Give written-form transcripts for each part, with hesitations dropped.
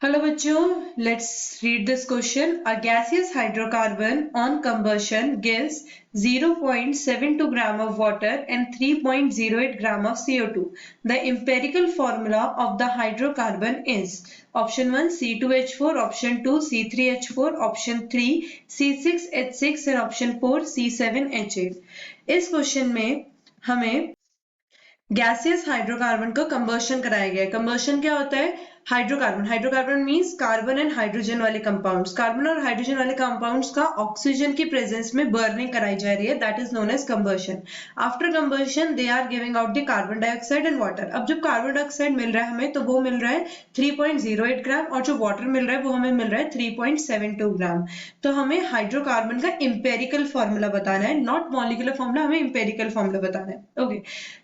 Hello बच्चों, let's read this question. A gaseous hydrocarbon on combustion gives 0.72 gram of water and 3.08 gram of CO2. The empirical formula of the hydrocarbon is option 1 C2H4, option 2 C3H4, option 3 C6H6 and option 4 C7H8. इस question में हमें gaseous hydrocarbon का combustion कराया गया है। Combustion क्या होता है? Hydrocarbon, hydrocarbon means carbon and hydrogen वाले कंपाउंड्स, कार्बन और हाइड्रोजन वाले कंपाउंड्स का ऑक्सीजन की प्रेजेंस में बर्निंग कराई जा रही है, that is known as combustion. After combustion they are giving out the carbon dioxide and water. अब जब कार्बन डाइऑक्साइड मिल रहा है हमें, तो वो मिल रहा है 3.08 ग्राम और जो वाटर मिल रहा है वो हमें मिल रहा है 3.72 ग्राम। तो हमें हाइड्रोकार्बन का इंपेरिकल फॉर्मूला बताना है, नॉट मॉलिक्यूलर फॉर्मूला, हमें इंपेरिकल फॉर्मूला बताना है। ओके,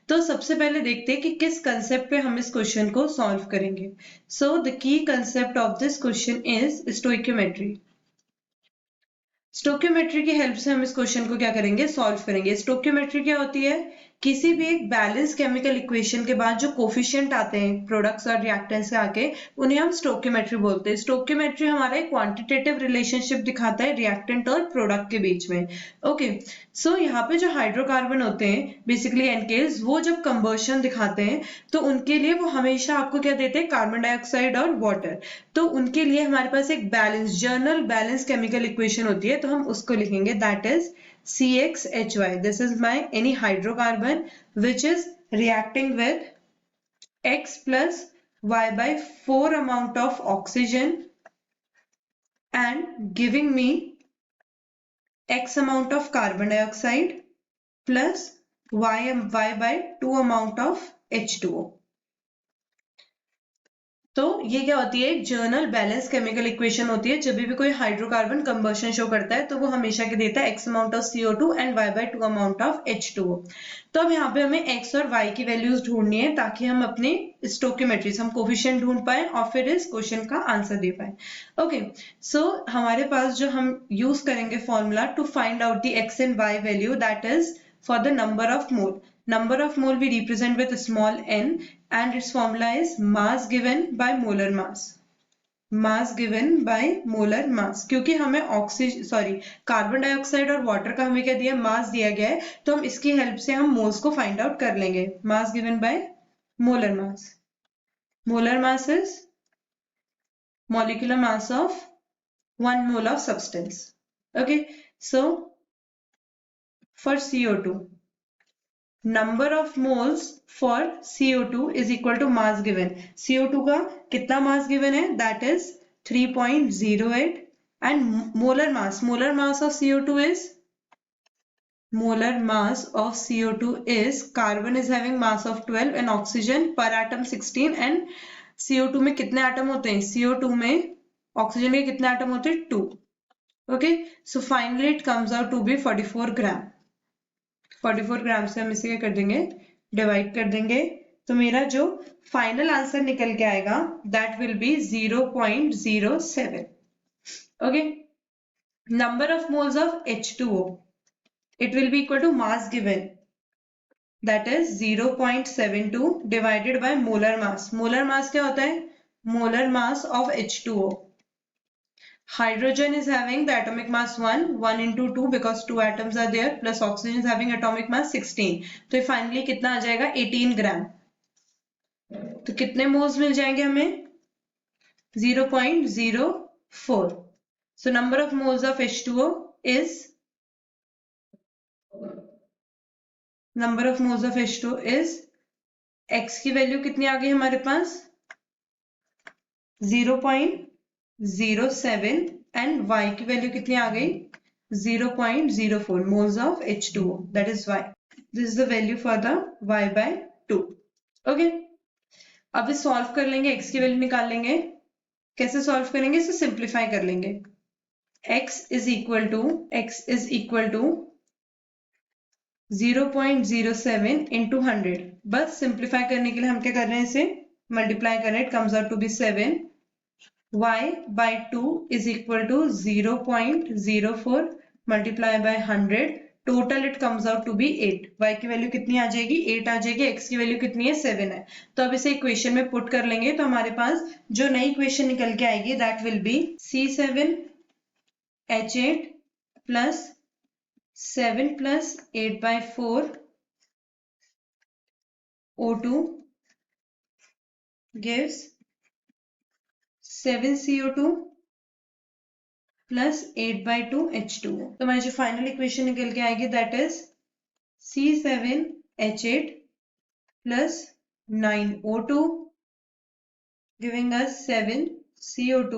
तो सबसे पहले देखते हैं कि किस कंसेप्ट पे हम इस क्वेश्चन को सॉल्व करेंगे। So the key concept of this question is stoichiometry. Stoichiometry की हेल्प से हम इस क्वेश्चन को क्या करेंगे? सॉल्व करेंगे। स्टोइकियोमेट्री क्या होती है? किसी भी एक बैलेंस केमिकल इक्वेशन के बाद जो कोफिशिएंट आते हैं प्रोडक्ट्स और रिएक्टेंट्स के आके, उन्हें हम स्टोइकियोमेट्री बोलते हैं। स्टोइकियोमेट्री हमारा एक क्वांटिटेटिव रिलेशनशिप दिखाता है रिएक्टेंट और प्रोडक्ट के बीच में। ओके, सो यहाँ पे जो हाइड्रोकार्बन होते हैं बेसिकली एल्केन्स, वो जब कंबर्शन दिखाते हैं तो उनके लिए वो हमेशा आपको क्या देते हैं? कार्बन डाइऑक्साइड और वाटर। तो उनके लिए हमारे पास एक balance, journal balance chemical equation होती है, तो हम उसको लिखेंगे, that is CXHY. This is my any hydrocarbon which is reacting with X plus Y by 4 amount of oxygen and giving me X amount of carbon dioxide plus Y by 2 amount of H2O. तो ये क्या होती है? एक journal balance chemical equation होती है। जब भी कोई हाइड्रोकार्बन कंबर्शन शो करता है तो वो हमेशा के देता है x amount of CO2 and y by 2 amount of H2O। तो अब यहाँ पे हमें x और y की वैल्यूज ढूंढनी है ताकि हम अपने स्टोइकियोमेट्री, हम कोफिशिएंट ढूंढ पाए और फिर इस क्वेश्चन का आंसर दे पाए। ओके, सो हमारे पास जो हम यूज करेंगे formula to find out the x and y value, that is for the number of mole. Number of mole we represent with small n and its formula is mass given by molar mass. Mass given by molar mass. क्योंकि हमें carbon dioxide और water का हमें क्या दिया? मास दिया गया है, तो हम इसकी हेल्प से हम मोल्स को फाइंड आउट कर लेंगे। Mass given by molar mass. Molar mass is molecular mass of 1 mole of substance. Okay, so for CO2, number of moles for CO2 is equal to mass given. CO2 का कितना mass given है? That is 3.08 and molar mass of CO2 is, molar mass of CO2 is, carbon is having mass of 12 and oxygen per atom 16 and CO2 में कितने atom होते हैं? CO2 में oxygen के कितने एटम होते हैं? 2. Okay, so finally it comes out to be 44 ग्राम। 44 ग्राम से हम इसे क्या कर देंगे? डिवाइड कर देंगे, तो मेरा जो फाइनल आंसर निकल के आएगा that will be 0.07। Okay, number of moles of H2O, it will be equal to mass given, that is 0.72 divided by molar mass. Molar mass क्या होता है? Molar mass of H2O. Hydrogen is having the atomic mass 1 into 2 because 2 atoms are there, plus oxygen is having atomic mass 16. तो finally कितना आ जाएगा? 18 ग्राम। तो कितने moles मिल जाएंगे हमें? 0.04. So number of moles of H2O is, number of moles of H2O is, X की value कितनी आ गई हमारे पास? 0.07 and y की वैल्यू कितनी आ गई? 0.04 moles of H2O, that is y. This is the value for the y by 2. Okay, अब इस solve कर लेंगे, x की वैल्यू निकाल लेंगे। कैसे सॉल्व करेंगे? इसे सिंप्लीफाई कर लेंगे। x is equal to 0.07 into 100। बस सिंप्लीफाई करने के लिए हम क्या कर रहे हैं? इसे मल्टीप्लाई कर रहे हैं, it comes out to be 7. y by 2 is equal to 0.04 multiplied by 100 total it comes out to be 8। y की वैल्यू कितनी आ जाएगी? 8 आ जाएगी। x की वैल्यू कितनी है? 7 है। तो अब इसे इक्वेशन में पुट कर लेंगे तो हमारे पास जो नई इक्वेशन निकल के आएगी that will B C7H8 plus 7 plus 8/4 O2 gives 7 CO2 plus 8/2 H2O। तो हमारी जो फाइनल इक्वेशन निकल के आएगी that is C7H8 plus 9 O2 giving us 7 CO2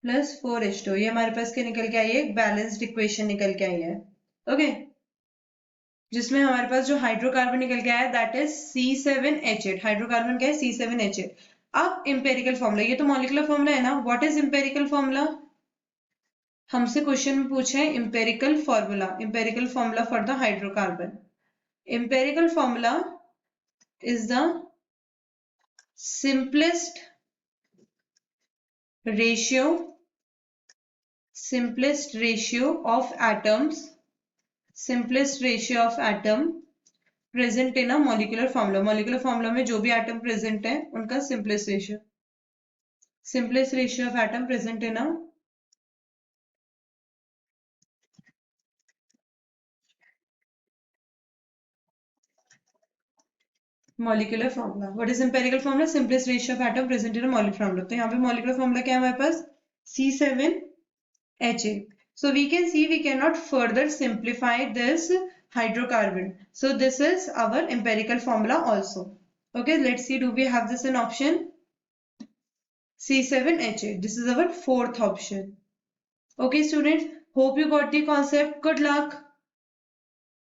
plus 4 H2। ये हमारे पास क्या निकल के आई है? एक बैलेंस्ड इक्वेशन निकल के आई है। ओके, जिसमें हमारे पास जो हाइड्रोकार्बन निकल के आया दैट इज C7H8। हाइड्रोकार्बन क्या है? C7H8। अब इंपेरिकल फॉर्मूला, ये तो मॉलिक्यूलर फॉर्मूला है ना। What is empirical formula? हमसे क्वेश्चन में पूछे हैं empirical formula for the hydrocarbon. Empirical formula is the simplest ratio of atoms present in a molecular formula। molecular formula में जो भी atom present है उनका simplest ratio of atom present in a molecular formula। what is empirical formula? simplest ratio of atom present in a molecular formula। तो यहाँ पे molecular formula क्या है हमारे पास? C7H8। so we can see we cannot further simplify this hydrocarbon, so this is our empirical formula also। okay, let's see, do we have this in option? C7H8, this is our fourth option। okay students, hope you got the concept. good luck।